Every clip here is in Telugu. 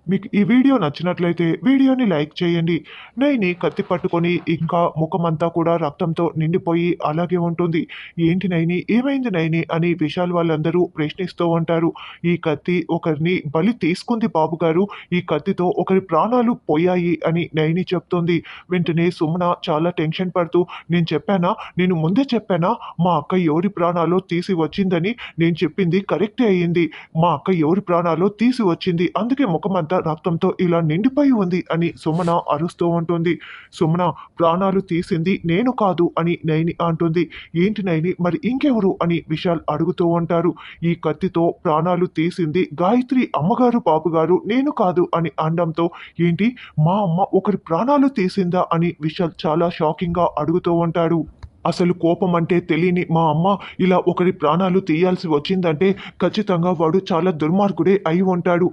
మీకు ఈ వీడియో నచ్చినట్లయితే వీడియోని లైక్ చేయండి. నైని కత్తి పట్టుకొని ఇంకా ముఖమంతా కూడా రక్తంతో నిండిపోయి అలాగే ఉంటుంది. ఏంటి నైని? ఏమైంది నైని? అని విశాల్ వాళ్ళందరూ ప్రశ్నిస్తూ ఉంటారు. ఈ కత్తి ఒకరిని బలి తీసుకుంది బాబుగారు. ఈ కత్తితో ఒకరి ప్రాణాలు పోయాయి అని నైని చెప్తుంది. వెంటనే సుమన చాలా టెన్షన్ పడుతూ నేను చెప్పానా? నేను ముందే చెప్పానా? మా అక్క ఎవరి ప్రాణాలో తీసి వచ్చిందని. నేను చెప్పింది కరెక్టే అయింది. మా అక్క ఎవరి ప్రాణాలో తీసి వచ్చింది. అందుకే ముఖమంతా రక్తంతో ఇలా నిండిపోయి ఉంది అని సుమన అరుస్తూ ఉంటుంది. సుమన ప్రాణాలు తీసింది నేను కాదు అని నైని అంటుంది. ఏంటి నైని? మరి ఇంకెవరు అని విశాల్ అడుగుతూ ఉంటారు. ఈ కత్తితో ప్రాణాలు తీసింది గాయత్రి అమ్మగారు బాబుగారు, నేను కాదు అని అనడంతో ఏంటి మా అమ్మ ఒకరి ప్రాణాలు తీసిందా అని విశాల్ చాలా షాకింగ్ గా అడుగుతూ ఉంటాడు. అసలు కోపం అంటే తెలియని మా అమ్మ ఇలా ఒకరి ప్రాణాలు తీయాల్సి వచ్చిందంటే ఖచ్చితంగా వాడు చాలా దుర్మార్గుడే అయి ఉంటాడు.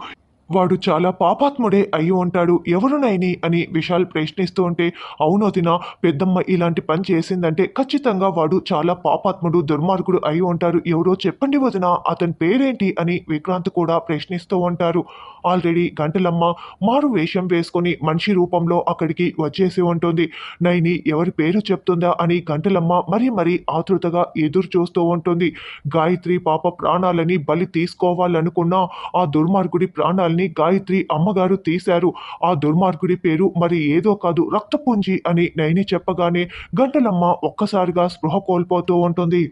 వాడు చాలా పాపాత్ముడే అయి ఉంటాడు. ఎవరు నైని అని విశాల్ ప్రశ్నిస్తూ ఉంటే అవును వదిన, పెద్దమ్మ ఇలాంటి పని చేసిందంటే ఖచ్చితంగా వాడు చాలా పాపాత్ముడు దుర్మార్గుడు అయి ఉంటారు. ఎవరో చెప్పండి వదిన, అతని పేరేంటి అని విక్రాంత్ కూడా ప్రశ్నిస్తూ ఉంటారు. ఆల్రెడీ గంటలమ్మ మారు వేషం వేసుకొని మనిషి రూపంలో అక్కడికి వచ్చేసి ఉంటుంది. నైని ఎవరి పేరు చెప్తుందా అని గంటలమ్మ మరీ మరీ ఆతృతగా ఎదురు చూస్తూ ఉంటుంది. గాయత్రి పాప ప్రాణాలని బలి తీసుకోవాలనుకున్న ఆ దుర్మార్గుడి ప్రాణాల్ని గాయత్రి అమ్మగారు తీశారు. ఆ దుర్మార్గుడి పేరు మరి ఏదో కాదు, రక్తపుంజి అని నైని చెప్పగానే గంటలమ్మ ఒక్కసారిగా స్పృహ కోల్పోతూ ఉంటుంది.